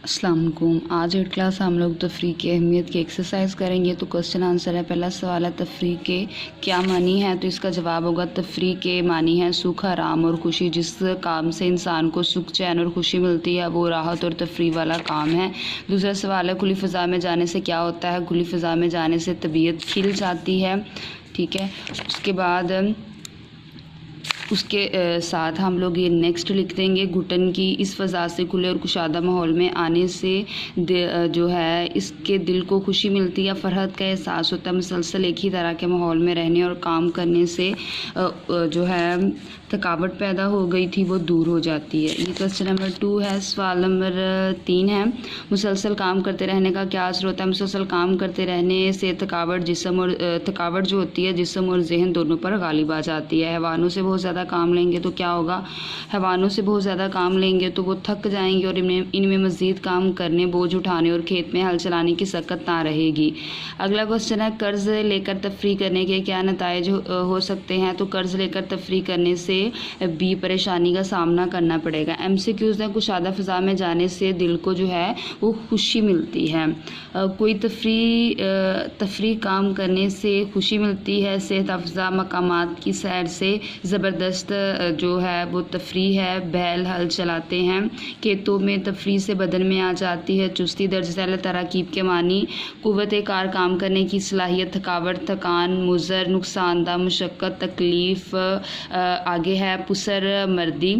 अस्सलाम वालेकुम। आज 8 क्लास हम लोग तफरीक की अहमियत की एक्सरसाइज करेंगे। तो क्वेश्चन आंसर है। पहला सवाल है तफरीक के क्या मानी है। तो इसका जवाब होगा तफरीक के मानी है सुख, आराम और खुशी। जिस काम से इंसान को सुख, चैन और खुशी मिलती है वो राहत और तफरीक वाला काम है। दूसरा सवाल है खुली फ़ज़ा में जाने से क्या होता है। खुली फ़ज़ा में जाने से तबीयत खिल जाती है। ठीक है, उसके बाद उसके साथ हम लोग ये नेक्स्ट लिख देंगे घुटन की इस फ़ज़ा से खुले और कुशादा माहौल में आने से जो है इसके दिल को खुशी मिलती है, फ़रहत का एहसास होता है। मुसलसल एक ही तरह के माहौल में रहने और काम करने से जो है थकावट पैदा हो गई थी वो दूर हो जाती है। ये क्वेश्चन नंबर 2 है। सवाल नंबर 3 है मुसलसल काम करते रहने का क्या असर होता है। मुसलसल काम करते रहने से थकावट जो होती है जिस्म और जहन दोनों पर गालिब आ जाती है। हैवानों से बहुत ज़्यादा काम लेंगे तो क्या होगा। हैवानों से बहुत ज़्यादा काम लेंगे तो वो थक जाएंगे और इनमें मज़ीद काम करने, बोझ उठाने और खेत में हल चलाने की सकत ना रहेगी। अगला क्वेश्चन है कर्ज़ लेकर तफरी करने के क्या नताइज हो सकते हैं। तो कर्ज़ लेकर तफरी करने से भी परेशानी का सामना करना पड़ेगा। MCQs है कुशादा फ़ज़ा में जाने से दिल को जो है वो खुशी मिलती है। कोई तफरी काम करने से खुशी मिलती है। सेहत अफ़ज़ा मकामात की सैर से ज़बरदस्त जो है वो तफरी है। बैल हल चलाते हैं खेतों में, तफरी से बदन में आ जाती है चुस्ती। दर्ज झैल तराकीब के मानी कुव्वत कार, काम करने की सलाहियत, थकावट, थकान, मुज़र, नुकसानदा, मुशक्क़त, तकलीफ़। आगे है पुसर मर्दी।